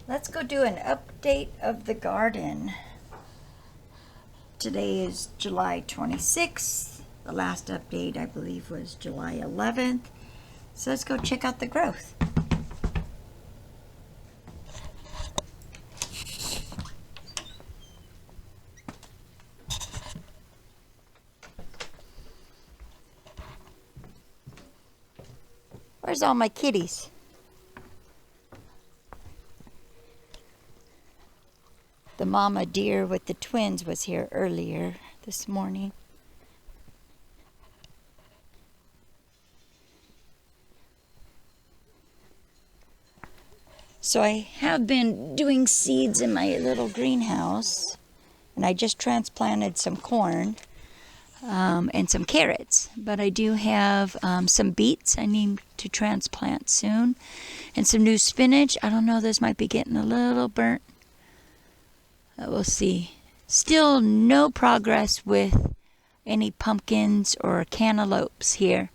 Let's go do an update of the garden. Today is July 26th. The last update, I believe, was July 11th. So let's go check out the growth. Where's all my kitties? The mama deer with the twins was here earlier this morning. So I have been doing seeds in my little greenhouse, and I just transplanted some corn and some carrots. But I do have some beets I need to transplant soon, and some new spinach. I don't know, this might be getting a little burnt. We'll see. Still no progress with any pumpkins or cantaloupes here.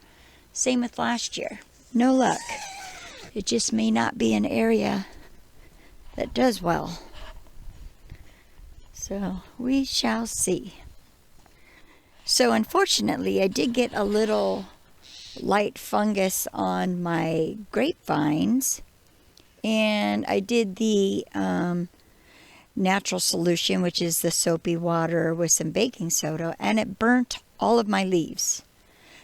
Same with last year. No luck. It just may not be an area that does well. So we shall see. So unfortunately, I did get a little light fungus on my grapevines. And I did the natural solution, which is the soapy water with some baking soda, and it burnt all of my leaves.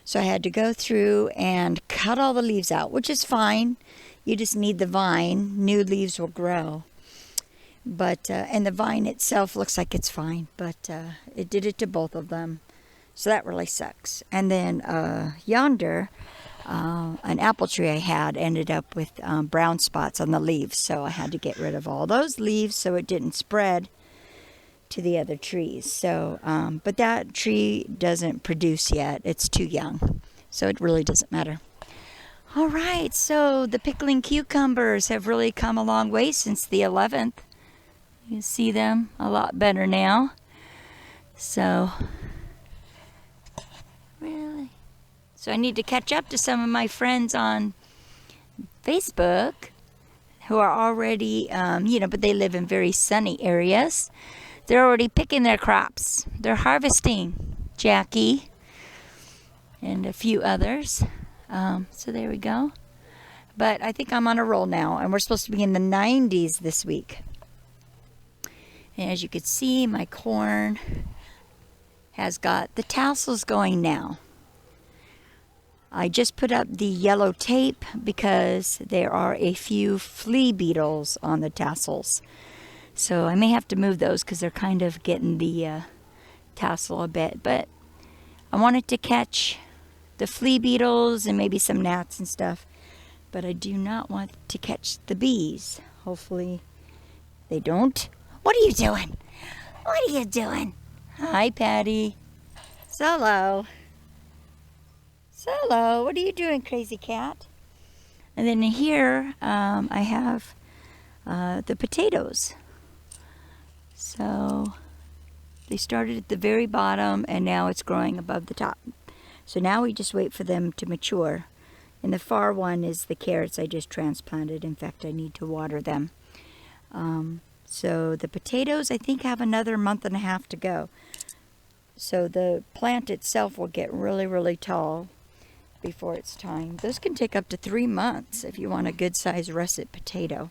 So I had to go through and cut all the leaves out, which is fine. You just need the vine. New leaves will grow. But and the vine itself looks like it's fine, but it did it to both of them. So that really sucks. And then yonder, an apple tree I had ended up with brown spots on the leaves, so I had to get rid of all those leaves so it didn't spread to the other trees. So, but that tree doesn't produce yet. It's too young, so it really doesn't matter. All right, so the pickling cucumbers have really come a long way since the 11th. You see them a lot better now. So, really. So I need to catch up to some of my friends on Facebook who are already, but they live in very sunny areas. They're already picking their crops. They're harvesting. Jackie and a few others. So there we go. But I think I'm on a roll now, and we're supposed to be in the 90s this week. And as you can see, my corn has got the tassels going now. I just put up the yellow tape because there are a few flea beetles on the tassels. So I may have to move those because they're kind of getting the tassel a bit. But I wanted to catch the flea beetles and maybe some gnats and stuff. But I do not want to catch the bees. Hopefully they don't. What are you doing? What are you doing? Hi, Patty. Solo. Solo, what are you doing, crazy cat? And then here I have the potatoes. So they started at the very bottom and now it's growing above the top. So now we just wait for them to mature. And the far one is the carrots I just transplanted. In fact, I need to water them. So the potatoes, I think, have another month and a half to go. So the plant itself will get really, really tall before it's time. Those can take up to 3 months if you want a good sized russet potato.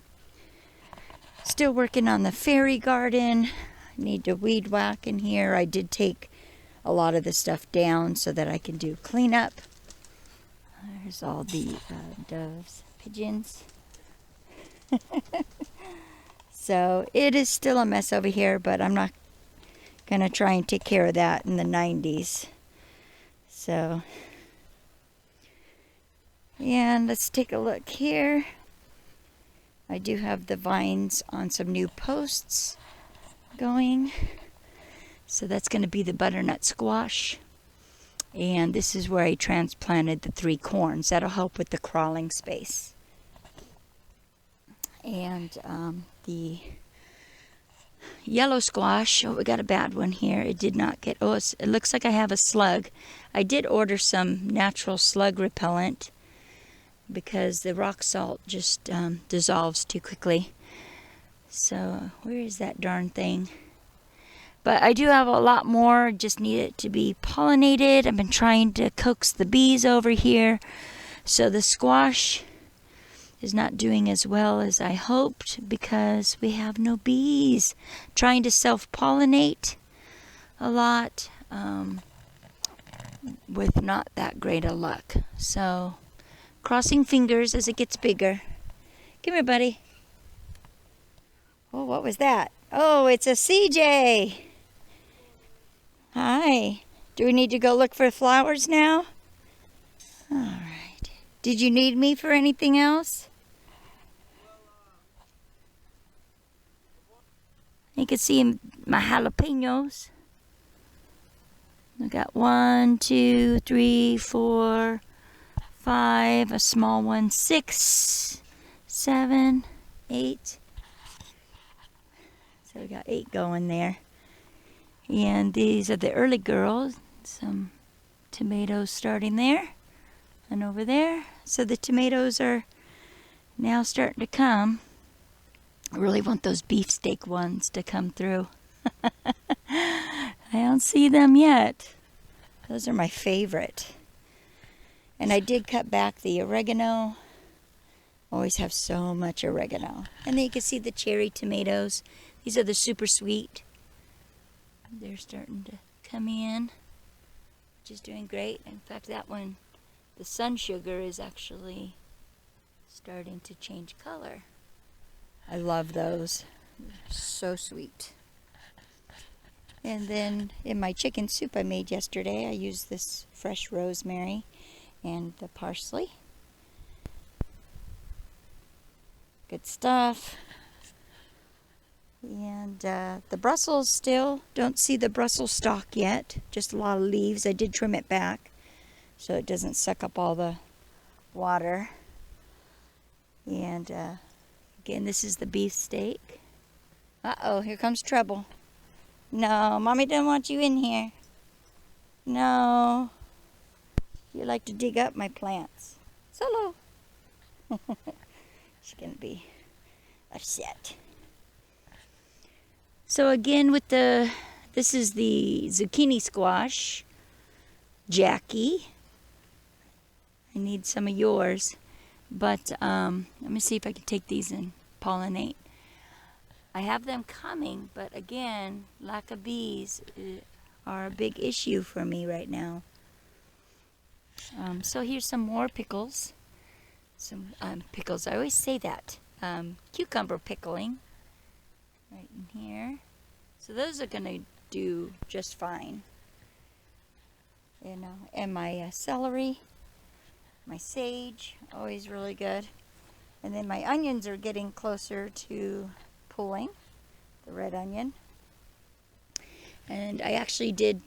Still working on the fairy garden. Need to weed whack in here. I did take a lot of the stuff down so that I can do cleanup. There's all the doves, pigeons. So it is still a mess over here, but I'm not going to try and take care of that in the 90s. So, and let's take a look here. I do have the vines on some new posts going. So that's going to be the butternut squash. And this is where I transplanted the 3 corns. That'll help with the crawling space. And the yellow squash, oh, we got a bad one here. It did not get, it looks like I have a slug. I did order some natural slug repellent because the rock salt just dissolves too quickly. So where is that darn thing? But I do have a lot more, just need it to be pollinated. I've been trying to coax the bees over here. So the squash is not doing as well as I hoped because we have no bees. Trying to self-pollinate a lot with not that great a luck. So crossing fingers as it gets bigger. Come here, buddy. Oh, what was that? Oh, it's a CJ. Hi. Do we need to go look for flowers now? All right. Did you need me for anything else? You can see my jalapenos. I got 1, 2, 3, 4, 5, a small one, 6, 7, 8. So we got 8 going there. And these are the early girls. Some tomatoes starting there and over there. So the tomatoes are now starting to come. I really want those beefsteak ones to come through. I don't see them yet. Those are my favorite. And I did cut back the oregano. Always have so much oregano. And then you can see the cherry tomatoes. These are the super sweet. They're starting to come in, which is doing great. In fact, that one, the sun sugar, is actually starting to change color. I love those. They're so sweet. And then in my chicken soup I made yesterday, I used this fresh rosemary and the parsley. Good stuff. And the Brussels, still don't see the Brussels stalk yet. Just a lot of leaves. I did trim it back so it doesn't suck up all the water. And again, this is the beefsteak. Uh-oh, here comes trouble. No, Mommy doesn't want you in here. No. You like to dig up my plants. Solo. She's going to be upset. So again with this is the zucchini squash. Jackie. I need some of yours. But let me see if I can take these and pollinate. I have them coming, but again, lack of bees are a big issue for me right now. So here's some more pickles. Some pickles, I always say that. Cucumber pickling. Right in here. So those are going to do just fine. And my celery, my sage, always really good. And then my onions are getting closer to pulling, the red onion. And I actually did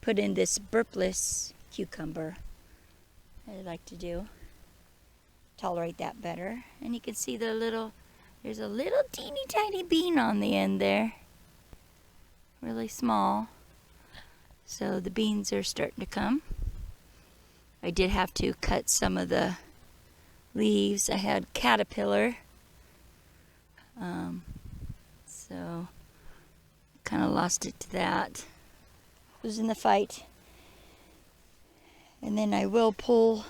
put in this burpless cucumber. I like to do. Tolerate that better. And you can see there's a little teeny tiny bean on the end there. Really small. So the beans are starting to come. I did have to cut some of the leaves. I had caterpillar. So kind of lost it to that. Losing the fight. And then I will pull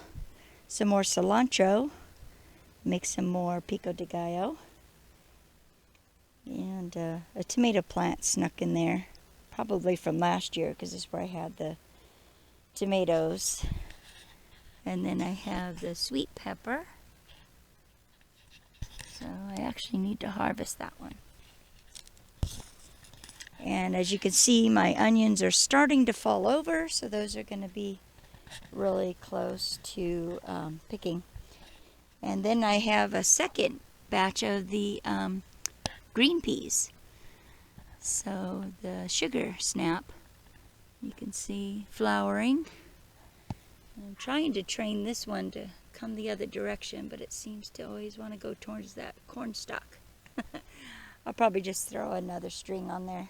some more cilantro. Make some more pico de gallo. And a tomato plant snuck in there. Probably from last year because this is where I had the tomatoes. And then I have the sweet pepper. So I actually need to harvest that one. And as you can see, my onions are starting to fall over, so those are going to be really close to picking. And then I have a second batch of the green peas. So the sugar snap, you can see flowering. I'm trying to train this one to come the other direction, but it seems to always want to go towards that corn stalk. I'll probably just throw another string on there.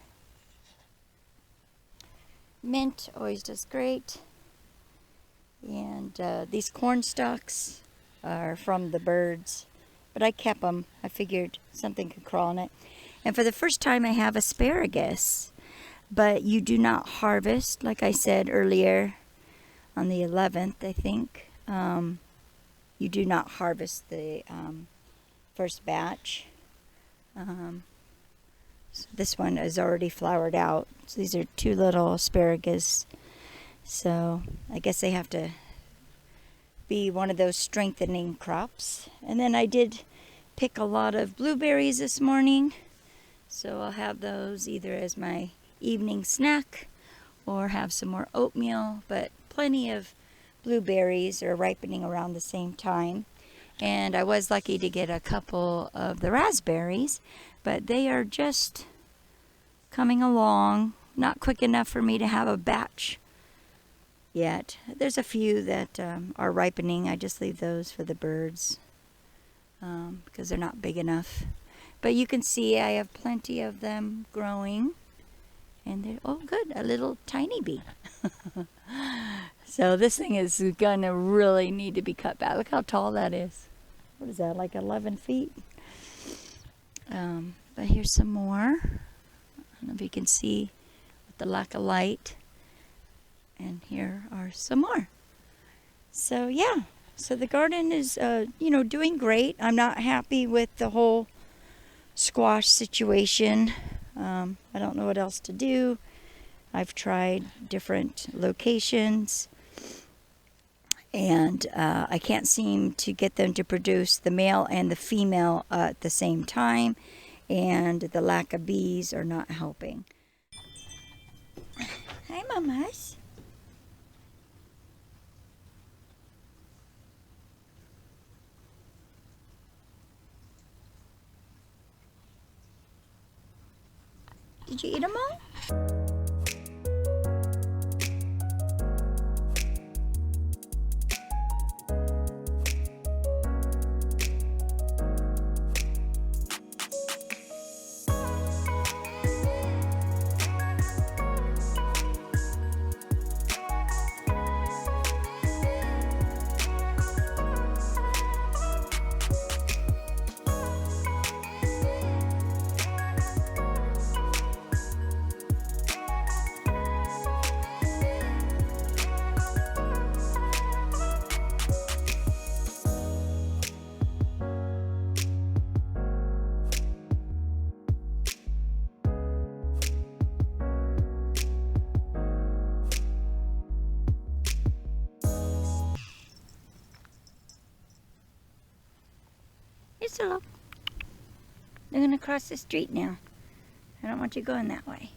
Mint always does great. And these corn stalks are from the birds, but but I kept them. I figured something could crawl in it. And for the first time, I have asparagus. But you do not harvest, like I said earlier, on the 11th, I think. You do not harvest the first batch. So this one is already flowered out. So these are 2 little asparagus. So I guess they have to be one of those strengthening crops. And then I did pick a lot of blueberries this morning. So I'll have those either as my evening snack or have some more oatmeal. But plenty of blueberries are ripening around the same time. And I was lucky to get a couple of the raspberries, but they are just coming along. Not quick enough for me to have a batch yet. There's a few that are ripening. I just leave those for the birds because they're not big enough. But you can see I have plenty of them growing. And they're, oh good, a little tiny bee. So this thing is gonna really need to be cut back. Look how tall that is. What is that, like 11 feet? But here's some more. I don't know if you can see with the lack of light. And here are some more. So yeah, so the garden is, doing great. I'm not happy with the whole squash situation. I don't know what else to do. I've tried different locations, and I can't seem to get them to produce the male and the female at the same time, and the lack of bees are not helping. Hi, mamas. Did you eat them all? Here's Solo. They're going to cross the street now. I don't want you going that way.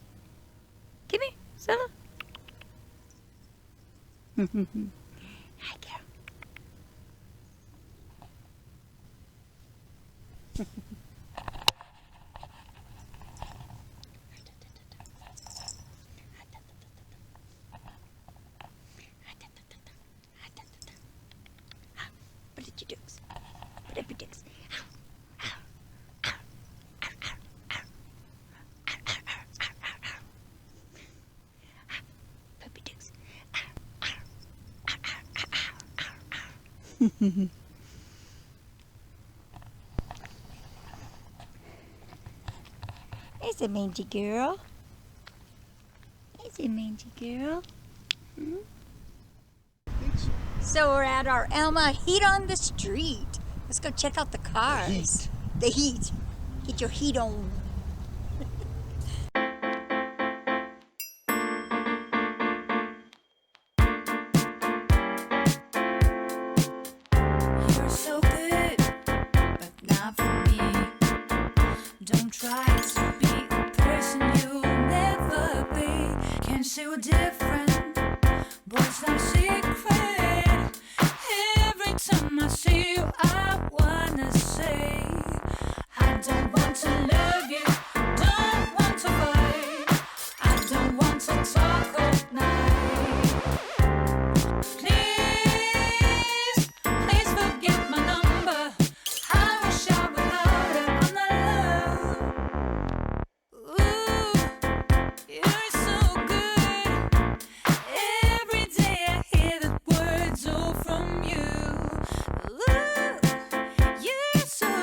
Come here, Solo. Hi, girl. What did you do? What did you do? There's a mangy girl. There's a mangy girl. Hmm? So we're at our Alma Heat on the Street. Let's go check out the cars. The heat. Get your heat on. You're so good, but not for me. Don't try to be the person you'll never be. Can't say we're different, boys like secret. Every time I see you, I wanna say, I don't want to love you, don't want to fight, I don't want to talk all night. Please, please forget my number. I wish I would love it on the love. Ooh, you're so good. Every day I hear the words all from you. Ooh, you're so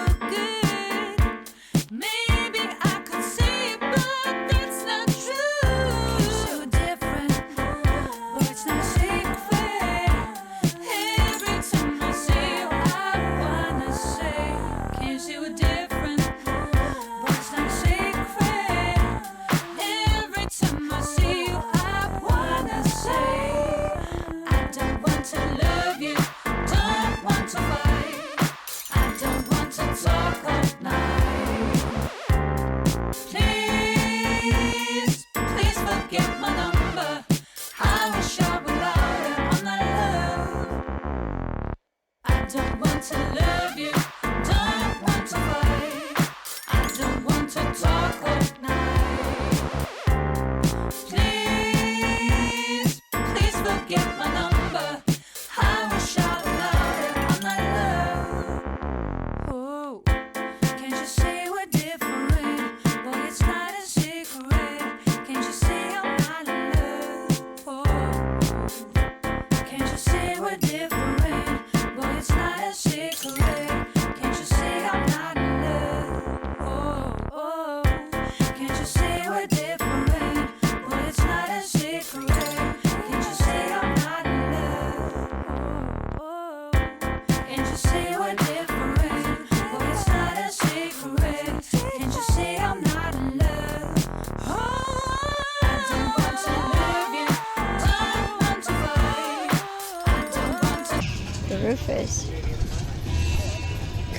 Rufus.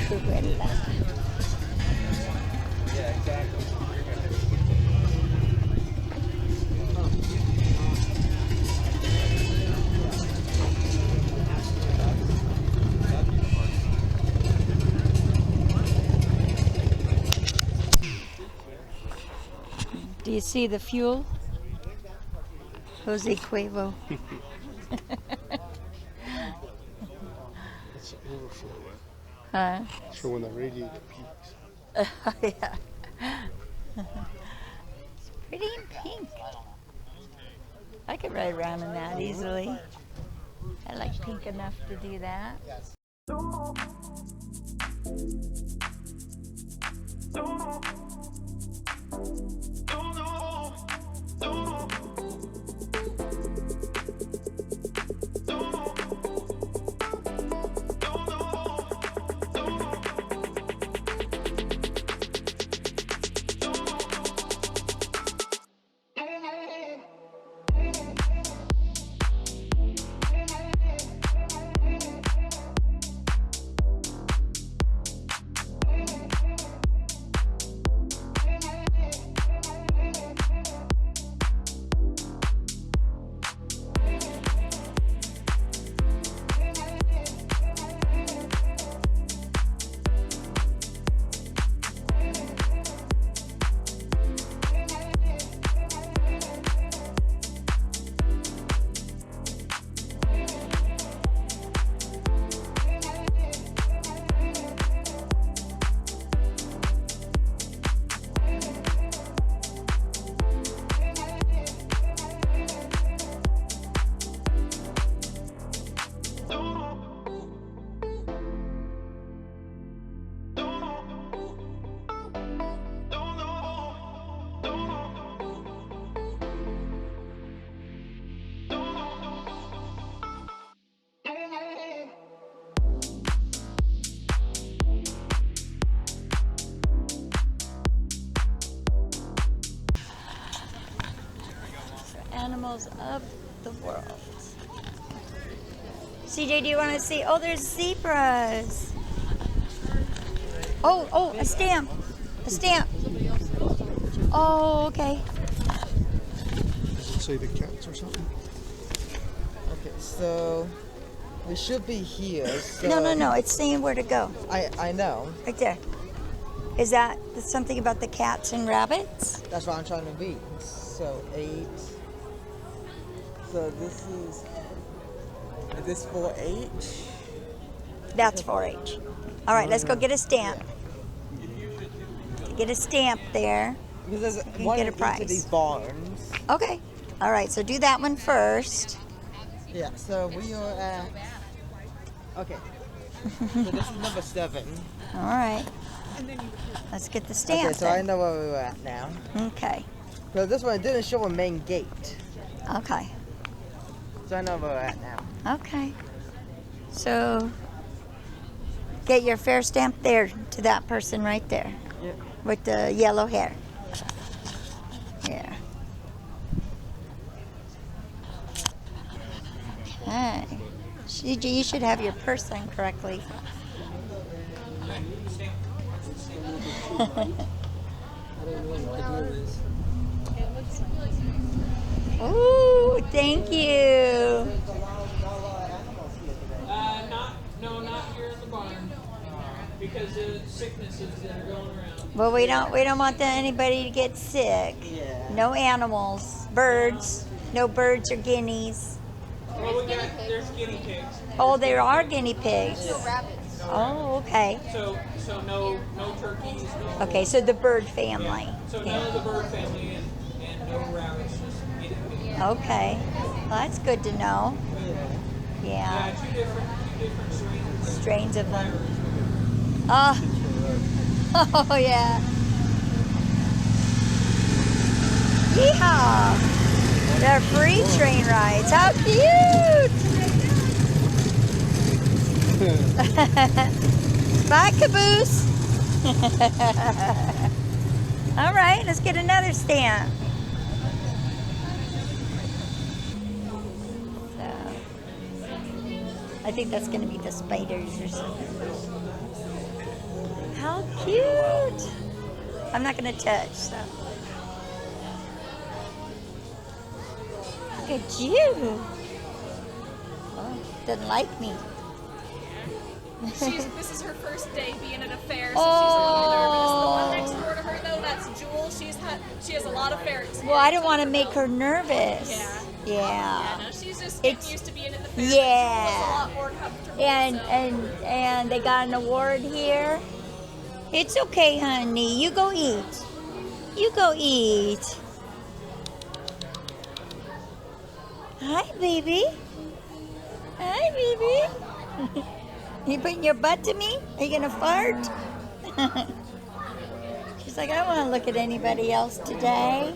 Cruella. Yeah, exactly. Do you see the fuel? Jose Cuervo. It's overflow, Huh? for when the radiator peaks. Yeah. It's pretty in pink. I could ride around in that easily. I like pink enough to do that. Animals of the world. CJ, do you want to see? Oh, there's zebras. Oh, a stamp. A stamp. Oh, okay. Say the cats or something? Okay, so we should be here. So No. It's saying where to go. I know. Right there. Is that something about the cats and rabbits? That's what I'm trying to read. So 8. So this is this 4H? That's 4-H. All right, let's go get a stamp. Get a stamp there. Because there's can one get in a each prize. of these barns. Okay. All right, so do that one first. Yeah. So we are at. Okay. So this is number 7. All right. Let's get the stamp. Okay, so I then. know where we're at now. Okay. So this one didn't show a main gate. Okay. So I know where we're at now. Okay. So get your fair stamp there to that person right there Yep. with the yellow hair. Yeah. Okay. CJ, you should have your purse on correctly. Ooh, thank you. Not here in the barn, because of sicknesses that are going around. Well, we don't want anybody to get sick. Yeah. No animals, birds, no birds or guineas. Well, there's guinea pigs, Oh, there are guinea pigs. Rabbits. Oh, okay. so no turkeys, no. Okay, so the bird family. So none of the bird family and no rabbits, just guinea pigs. Okay. Well, that's good to know. Yeah, Yeah. two different strains. Strains of them. Oh, oh yeah. Yeehaw! They're free train rides. How cute! Bye, Caboose. All right, let's get another stamp. So, I think that's gonna be the spiders or something. How cute! I'm not gonna touch, so. Look at you. Oh, doesn't like me. This is her first day being at a fair, so she's a little nervous. The one next door to her, though, that's Jewel. She has a lot of fair experience. Well, I don't want to make her nervous. Yeah. Yeah. Yeah, no, she's just getting It's- used to being at the fair. Yeah. Jewel's a lot more comfortable. And so. and they got an award here. It's okay, honey. You go eat. You go eat. Hi, baby. Hi, baby. You putting your butt to me? Are you gonna fart? She's like, I don't want to look at anybody else today.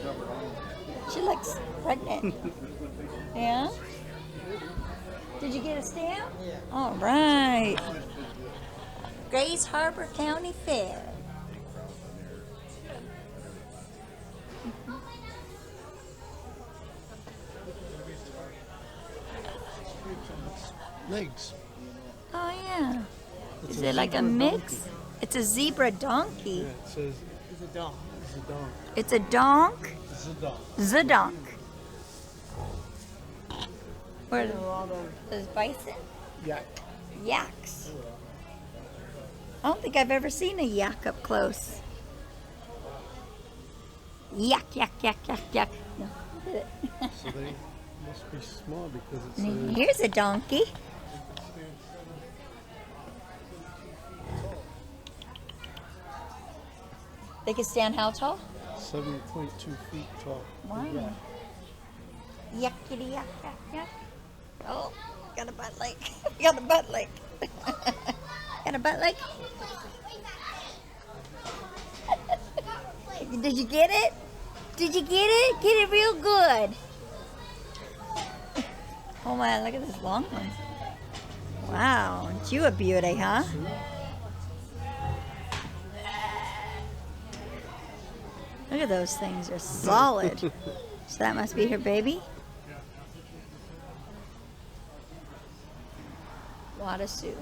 She looks pregnant. Yeah? Did you get a stamp? Yeah. All right. Grays Harbor County Fair. Legs. Oh, yeah. It's Is a it like a zebra mix? donkey. It's a zebra donkey. Yeah, it says It's a dog. it's a donk. It's a donk. It's a donk. Zadonk. Where There are all the is bison? Yak. Yaks. I don't think I've ever seen a yak up close. Yak, yak, yak, yak, yak. No. So they must be small because it says Here's a donkey. They can stand how tall? 7.2 feet tall. Wow. Yuckity yuck yuck yuck. Oh, got a butt lick. Got a butt lick. Got a butt lick. Did you get it? Did you get it? Get it real good. Oh man, look at this long one. Wow, aren't you a beauty, huh? Look at those things, they're solid. So that must be her baby? Wada Sioux.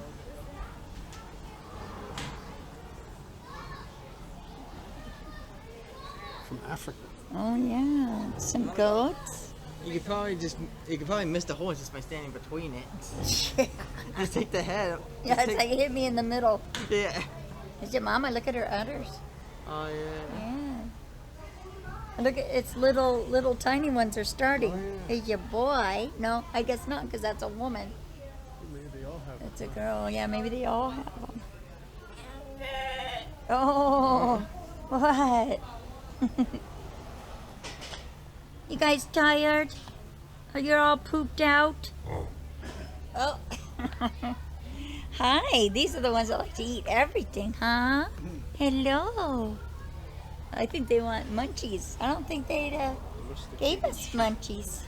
from Africa. Oh yeah, some goats. You could probably miss the horse just by standing between it. Just take the head. Yeah, Just it's take- like it hit me in the middle. yeah. Is it Mama? Look at her udders. Oh yeah. Yeah. And look at its little tiny ones are starting. Oh, yeah. Is your boy? No, I guess not, because that's a woman. Maybe they all have It's a girl. Yeah, maybe they all have them. Oh, what? You guys tired? Are you all pooped out? Oh. Hi, these are the ones that like to eat everything, huh? Hello. I think they want munchies. I don't think they gave us munchies.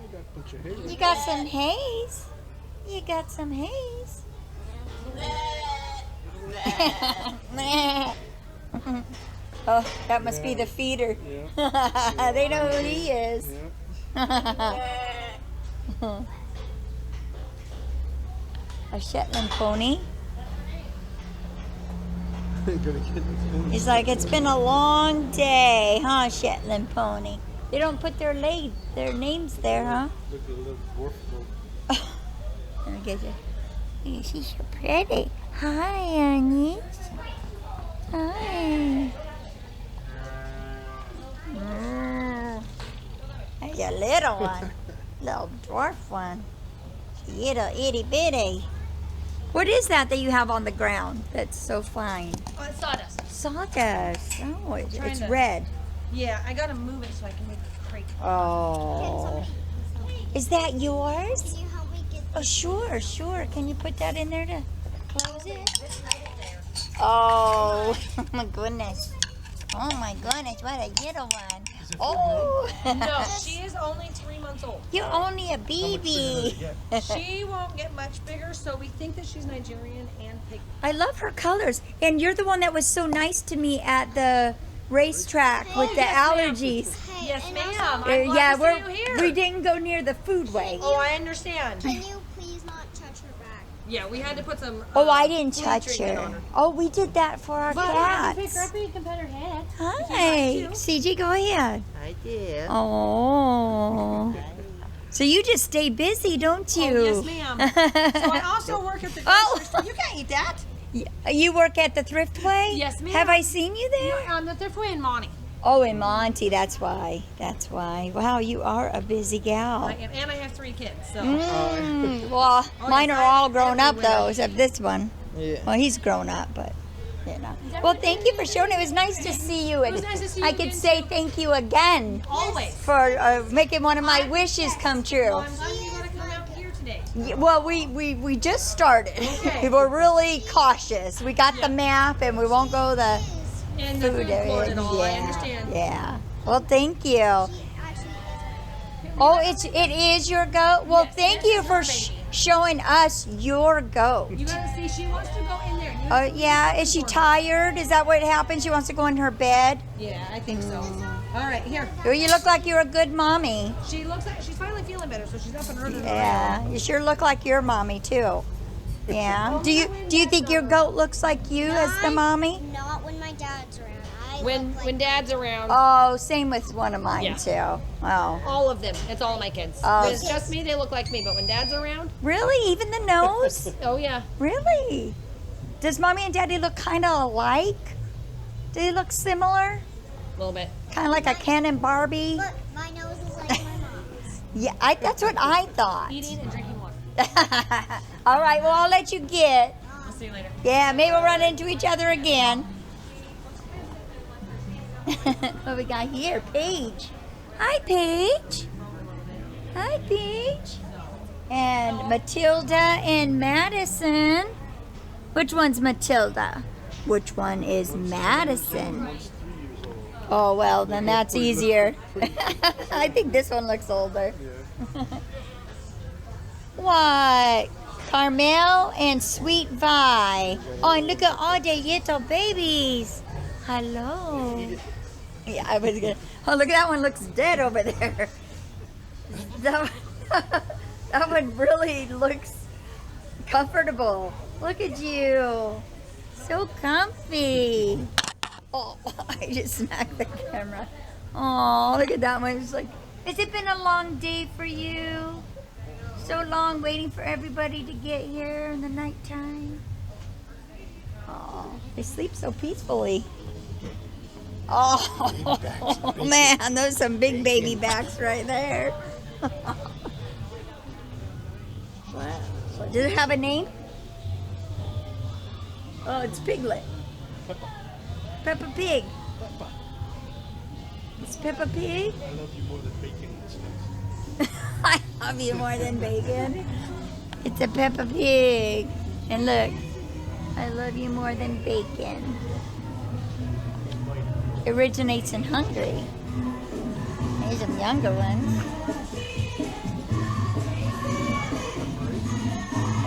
You got a bunch of hair. You got some haze. You got some haze. Oh, that must be the feeder. Yeah. They know who he is. Yeah. A Shetland pony. Gonna get this He's like, it's been a long day, huh, Shetland pony? They don't put their names there, huh? Look at the little dwarf goat. Let me get you. Oh, she's so pretty. Hi, Annie. Hi. There's a little one. Little dwarf one. Little itty bitty. What is that you have on the ground that's so fine? Oh, it's sawdust. Sawdust. Oh, Trying it's to- red. Yeah, I gotta move it so I can make a crate. Oh. Is that yours? Can you help me get Oh, sure, sure. Can you put that in there to close it? This right in there. Oh, my goodness. Oh, my goodness. What a little one. Oh. No, she is only 3 months old. You're only a baby. She won't get much bigger, so we think that she's Nigerian and pig. I love her colors. And you're the one that was so nice to me at the racetrack with the allergies. Hey, Yes, and ma'am. also, I'm glad Yeah, to see you here. we didn't go near the foodway. Oh, I understand. can you please not touch her Yeah, we had to put some. Oh, I didn't food touch treatment on her. Oh, we did that for our But cats. pick her up and you can pet her head. Hi, CG, go ahead. Hi dear. Oh. So you just stay busy, don't you? Oh, yes, ma'am. So I also work at the grocery Oh. store. You can't eat that. You work at the Thriftway? Yes, ma'am. Have I seen you there? The Thriftway in Monty. Oh, in Monty, that's why. That's why. Wow, you are a busy gal. I am, and I have 3 kids. So Well, mine yes, are all I'm grown up everywhere. though, except this one. Yeah. Well, he's grown up, but you know. Well, thank you for showing. It was nice to see you. was nice to see you I could again, say thank you again always. for making one of my wishes come true. Well, I'm glad you're going to come out here today. Well, we just started. Okay. We're really cautious. We got the map, and we won't go the And the food court and all. I understand. Yeah. Well, thank you. Oh, it is your goat. Well, Yes, thank that's you her for baby. showing us your goat. You gotta see, she wants to go in there. Yeah. Is she tired? Is that what happened? She wants to go in her bed. Yeah, I think so. All right, here. Well, you look like you're a good mommy. She looks like she's finally feeling better, so she's up and running. Yeah. You sure look like your mommy too. Yeah. Do you think your goat looks like you as the mommy? Not when my dad's around. When Dad's around, Oh, same with one of mine Yeah. too. Oh. all of them. It's all my kids. Oh. When it's just me, they look like me. But when Dad's around, Really? Even the nose? oh yeah. Really? Does mommy and daddy look kind of alike? Do they look similar? A little bit. Kind of like a Ken and Barbie? Look, my nose is like my mom's. Yeah, that's what I thought. Eating and drinking water. All right, well, I'll let you get. I'll see you later. Yeah, maybe we'll run into each other again. What we got here? Paige. Hi, Paige. Hi, Paige. And Matilda and Madison. Which one's Matilda? Which one is Madison? Oh, well, then that's easier. I think this one looks older. What? Carmel and Sweet Vi. Oh, and look at all the little babies. Hello. Yeah, I was gonna. Oh, look at that one. Looks dead over there. That one really looks comfortable. Look at you. So comfy. Oh, I just smacked the camera. Oh, look at that one. It's like, has it been a long day for you? So long waiting for everybody to get here in the nighttime. Oh, they sleep so peacefully. Oh, man, those are some big baby backs right there. Wow. Does it have a name? Oh, it's Piglet. Peppa Pig. It's Peppa Pig. I love you more than bacon. I love you more than bacon. It's a Peppa Pig. And look, I love you more than bacon. Originates in Hungary. There's some younger ones.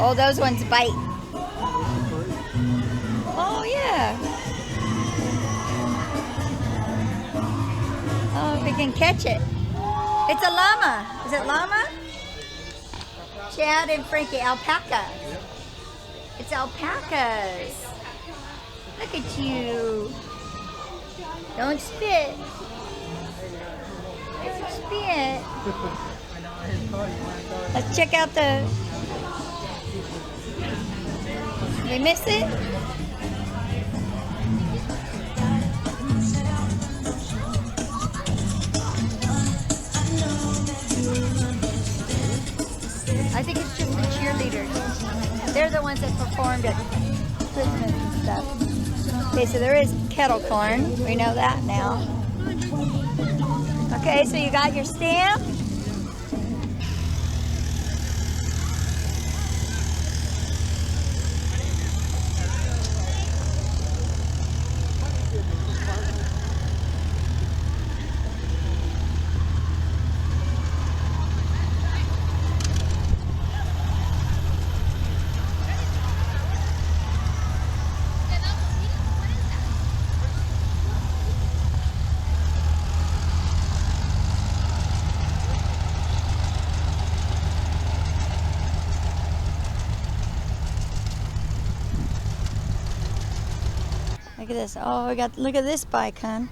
Oh, those ones bite. Oh, yeah. Oh, if we can catch it. It's a llama. Is it llama? Chad and Frankie, alpaca. It's alpacas. Look at you. Don't spit. Don't spit. Let's check out the... We miss it? I think it's just the cheerleaders. They're the ones that performed at Christmas and stuff. Okay, so there is kettle corn. We know that now. Okay, so you got your stamp. Look at this. Oh, look at this bike, hon.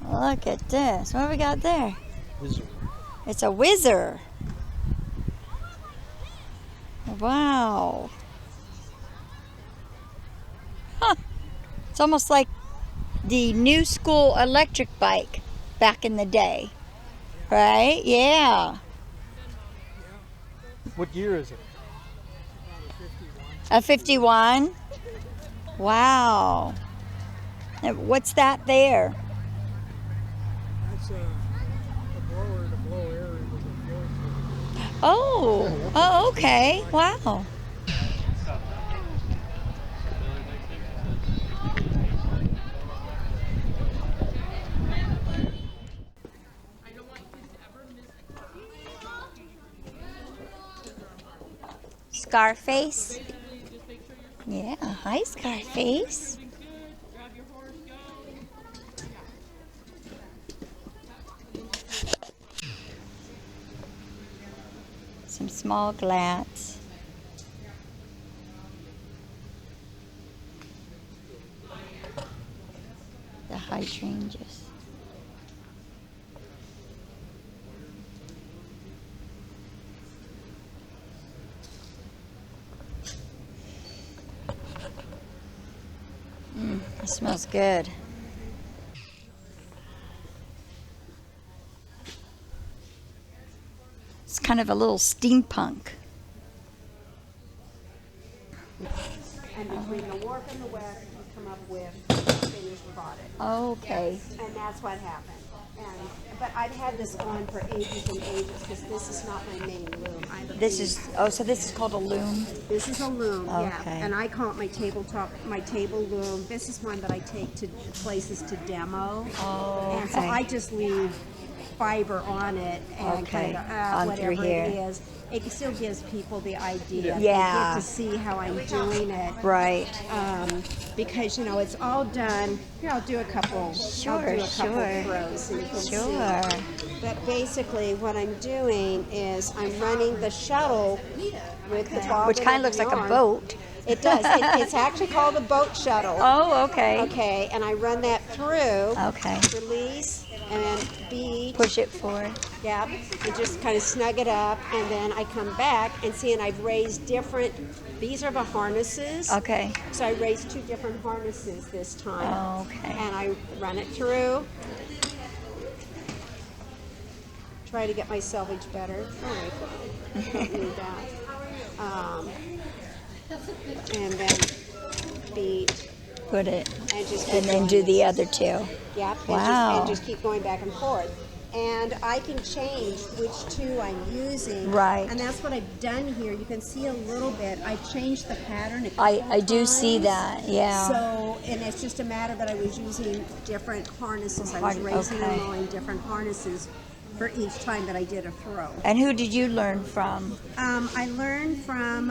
Look at this. What have we got there? Wizard. It's a Whizzer. Wow. Huh. It's almost like the new school electric bike back in the day. Right? Yeah. What year is it? A 51? Wow. And what's that there? That's a blower to blow air into the floor. Oh, okay. Wow. Scarface? Yeah, hi Scarface. Some small glats. The hydrangeas. It smells good. It's kind of a little steampunk. And between the warp and the weft, you come up with finished product. Okay. And that's what happened. But I've had this on for ages and ages because this is not my main loom. So this is called a loom? This is a loom, yeah. Okay. And I call it my table loom. This is one that I take to places to demo. Oh, And so I just leave fiber on it and Okay. kind On of through whatever here. it is. It still gives people the idea. Yeah. They get to see how I'm doing it. Right. Because it's all done. Here, I'll do a couple. Sure, I'll do a couple sure. throws so you can Sure. see. But basically, what I'm doing is I'm running the shuttle with the bobbin Which kind of of looks like a yarn. boat. It does. It's actually called a boat shuttle. Oh, okay. Okay, and I run that through. Okay. Release and then bead. Push it forward. Yep, and just kind of snug it up, and then I come back and see, and I've raised different. These are the harnesses. Okay. So I raised 2 different harnesses this time. Okay. And I run it through. Try to get my selvage better. Oh, I don't need that. And then bead Put it. and just keep And then going. do the other two. Yep. Wow. And just keep going back and forth. And I can change which 2 I'm using. Right. And that's what I've done here. You can see a little bit. I've changed the pattern a couple I do see times. that, yeah. So, and it's just a matter that I was using different harnesses. I was raising Okay. and lowering different harnesses for each time that I did a throw. And who did you learn from? I learned from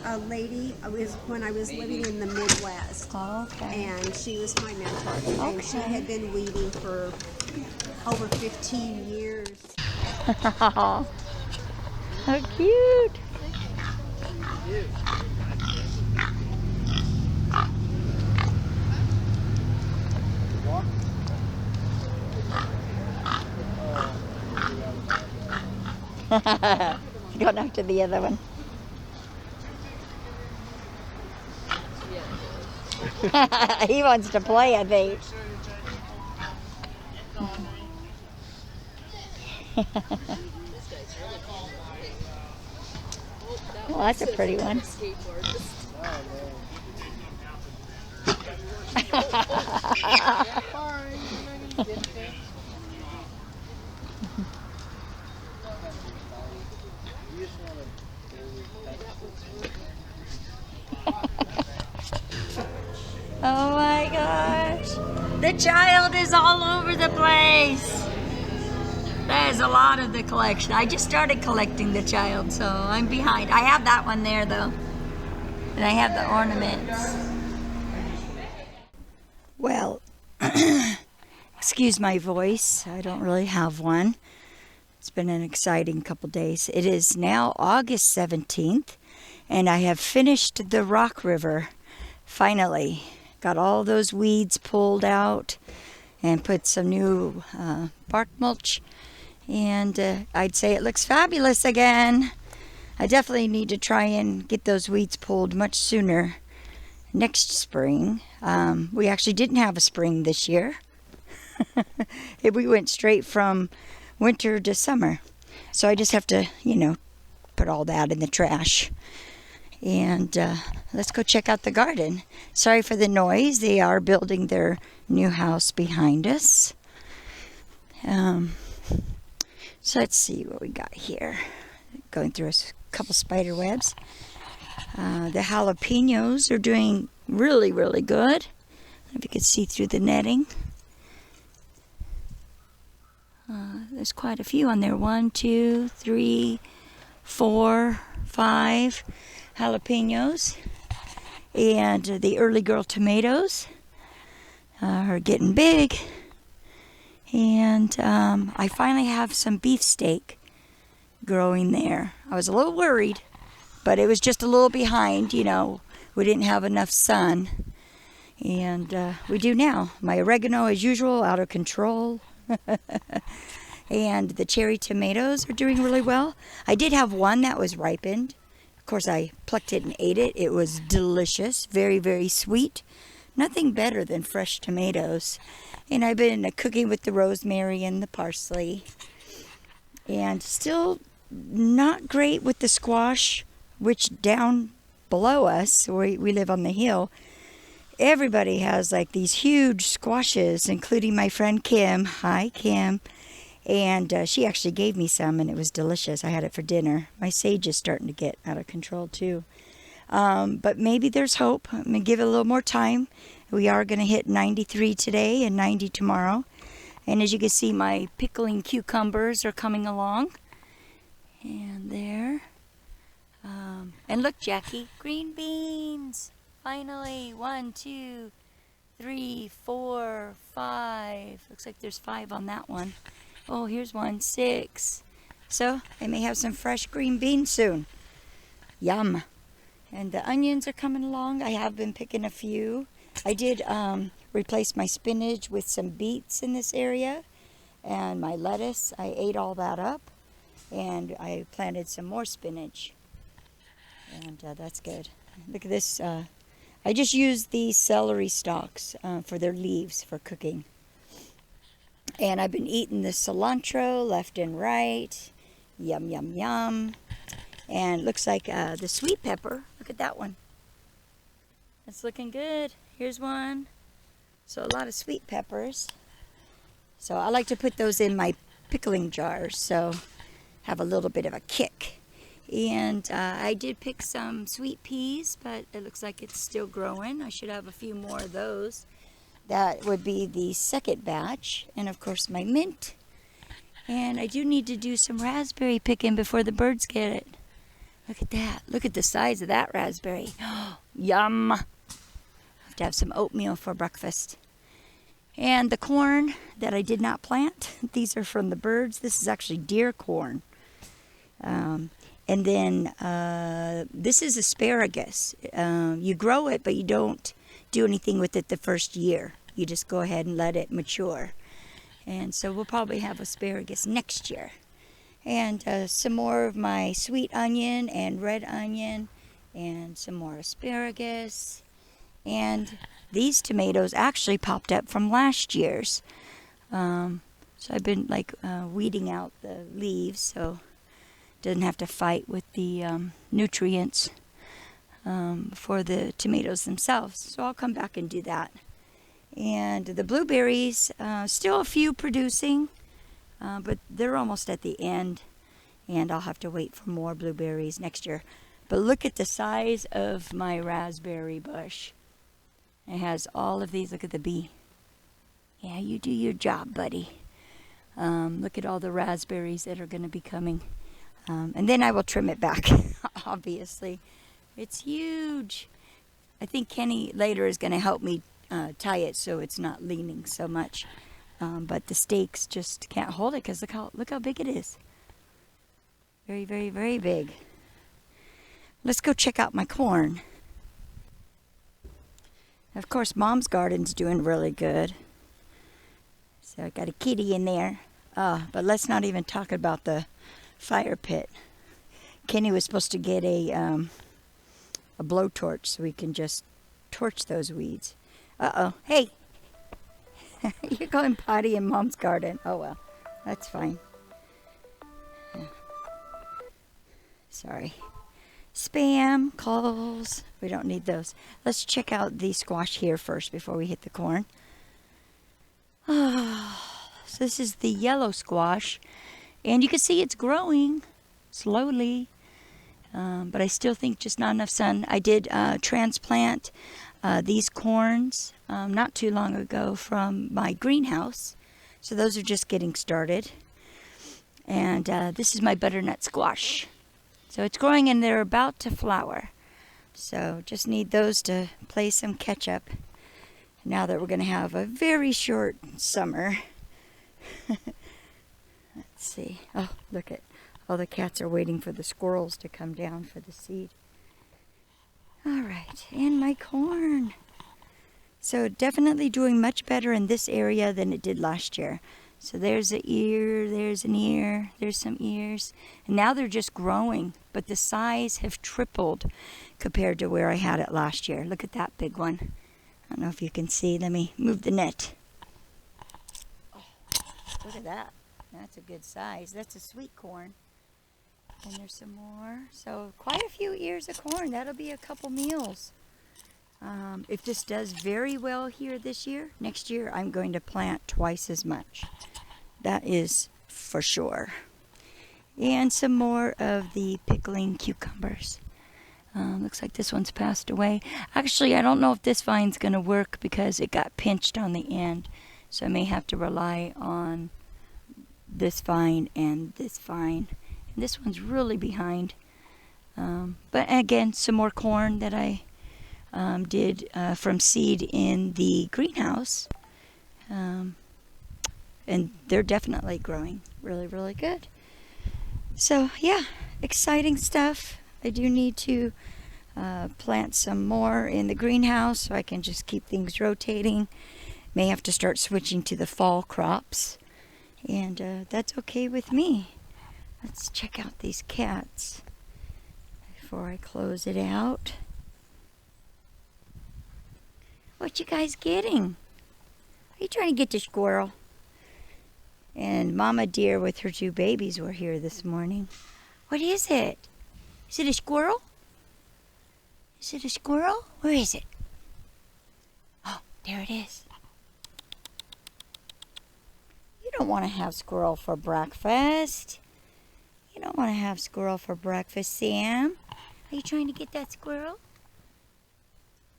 a lady. It was when I was living in the Midwest. Okay. And she was my mentor. And she Okay. had been weaving for over 15 years. How cute. Going after the other one. He wants to play, I think. Well, that's a pretty one. Oh my gosh. The child is all over the place. There's a lot of the collection. I just started collecting the child, so I'm behind. I have that one there though. And I have the ornaments. Well, excuse my voice. I don't really have one. It's been an exciting couple days. It is now August 17th, and I have finished the Rock River finally got all those weeds pulled out and put some new bark mulch. And I'd say it looks fabulous again. I definitely need to try and get those weeds pulled much sooner next spring. We actually didn't have a spring this year. We went straight from winter to summer. So I just have to, put all that in the trash. And let's go check out the garden. Sorry for the noise. They are building their new house behind us. So let's see what we got here. Going through a couple spider webs. The jalapenos are doing really, really good. If you can see through the netting. There's quite a few on there. 1, 2, 3, 4, 5 jalapenos. And the early girl tomatoes are getting big. And I finally have some beefsteak growing there. I was a little worried, but it was just a little behind, We didn't have enough sun. And we do now. My oregano, as usual, out of control. And the cherry tomatoes are doing really well. I did have one that was ripened. Of course, I plucked it and ate it. It was delicious, very, very sweet. Nothing better than fresh tomatoes. And I've been cooking with the rosemary and the parsley. And still not great with the squash, which down below us, we live on the hill, everybody has like these huge squashes, including my friend Kim. Hi, Kim. And she actually gave me some, and it was delicious. I had it for dinner. My sage is starting to get out of control, too. But maybe there's hope. I'm going to give it a little more time. We are going to hit 93 today and 90 tomorrow. And as you can see, my pickling cucumbers are coming along. And there. And look, Jackie, green beans. Finally, 1, 2, 3, 4, 5. Looks like there's 5 on that one. Oh, here's 1, 6. So I may have some fresh green beans soon. Yum. And the onions are coming along. I have been picking a few. I did replace my spinach with some beets in this area. And my lettuce, I ate all that up. And I planted some more spinach. And that's good. Look at this. I just used these celery stalks for their leaves for cooking. And I've been eating the cilantro left and right. Yum, yum, yum. And it looks like the sweet pepper. Look at that one. It's looking good. Here's one. So a lot of sweet peppers. So I like to put those in my pickling jars. So have a little bit of a kick. And I did pick some sweet peas, but it looks like it's still growing. I should have a few more of those. That would be the second batch. And of course my mint. And I do need to do some raspberry picking before the birds get it. Look at that. Look at the size of that raspberry. Yum. I have to have some oatmeal for breakfast. And the corn that I did not plant, these are from the birds. This is actually deer corn. And then this is asparagus. You grow it, but you don't do anything with it the first year. You just go ahead and let it mature. And so we'll probably have asparagus next year. And some more of my sweet onion and red onion, and some more asparagus. And these tomatoes actually popped up from last year's. So I've been weeding out the leaves so it doesn't have to fight with the nutrients for the tomatoes themselves. So I'll come back and do that. And the blueberries, still a few producing, but they're almost at the end. And I'll have to wait for more blueberries next year. But look at the size of my raspberry bush. It has all of these. Look at the bee. Yeah, you do your job, buddy. Look at all the raspberries that are going to be coming. And then I will trim it back, obviously. It's huge. I think Kenny later is going to help me tie it so it's not leaning so much. But the stakes just can't hold it because look how big it is. Very, very, very big. Let's go check out my corn. Of course, Mom's garden's doing really good. So I got a kitty in there. But let's not even talk about the fire pit. Kenny was supposed to get a blowtorch so we can just torch those weeds. Uh-oh. Hey! You're going potty in Mom's garden. Oh, well. That's fine. Yeah. Sorry. Spam calls. We don't need those. Let's check out the squash here first before we hit the corn. So this is the yellow squash. And you can see it's growing slowly. But I still think just not enough sun. I did transplant these corns not too long ago from my greenhouse. So those are just getting started. And this is my butternut squash. So it's growing and they're about to flower. So just need those to play some catch up. Now that we're going to have a very short summer. Let's see. Oh, look at all the cats are waiting for the squirrels to come down for the seed. All right, and my corn. So definitely doing much better in this area than it did last year. So there's an ear, there's an ear, there's some ears. And now they're just growing, but the size have tripled compared to where I had it last year. Look at that big one. I don't know if you can see. Let me move the net. Oh, look at that. That's a good size. That's a sweet corn. And there's some more. So quite a few ears of corn. That'll be a couple meals. If this does very well here this year, next year I'm going to plant twice as much. That is for sure. And some more of the pickling cucumbers. Looks like this one's passed away. Actually, I don't know if this vine's going to work because it got pinched on the end. So I may have to rely on this vine and this vine. And this one's really behind. But again, some more corn that I did from seed in the greenhouse. And they're definitely growing really, really good. So yeah, exciting stuff. I do need to plant some more in the greenhouse so I can just keep things rotating. May have to start switching to the fall crops. And that's okay with me. Let's check out these cats before I close it out. What you guys getting? Are you trying to get the squirrel? And Mama Deer with her two babies were here this morning. What is it? Is it a squirrel? Is it a squirrel? Where is it? Oh, there it is. You don't want to have squirrel for breakfast. You don't want to have squirrel for breakfast, Sam. Are you trying to get that squirrel?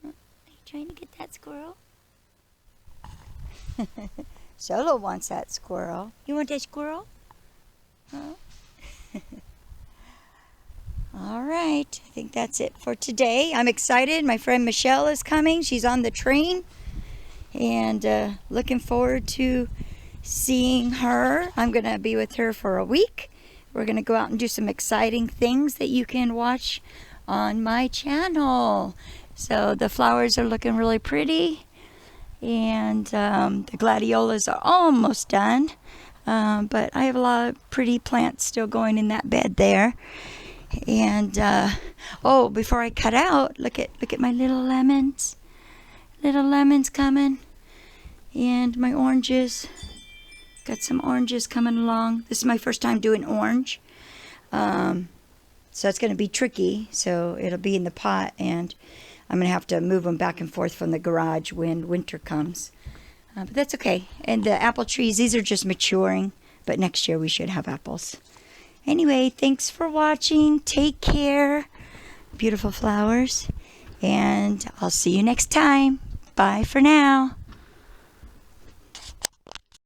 Are you trying to get that squirrel? Solo wants that squirrel. You want that squirrel? Huh? All right. I think that's it for today. I'm excited. My friend Michelle is coming. She's on the train. And looking forward to seeing her. I'm going to be with her for a week. We're going to go out and do some exciting things that you can watch on my channel. So the flowers are looking really pretty. And the gladiolas are almost done. But I have a lot of pretty plants still going in that bed there. And oh, before I cut out, look at my little lemons. Little lemons coming. And my oranges. Got some oranges coming along. This is my first time doing orange. So it's going to be tricky. So it'll be in the pot, and I'm going to have to move them back and forth from the garage when winter comes. But that's okay. And the apple trees, these are just maturing. But next year we should have apples. Anyway, thanks for watching. Take care. Beautiful flowers. And I'll see you next time. Bye for now.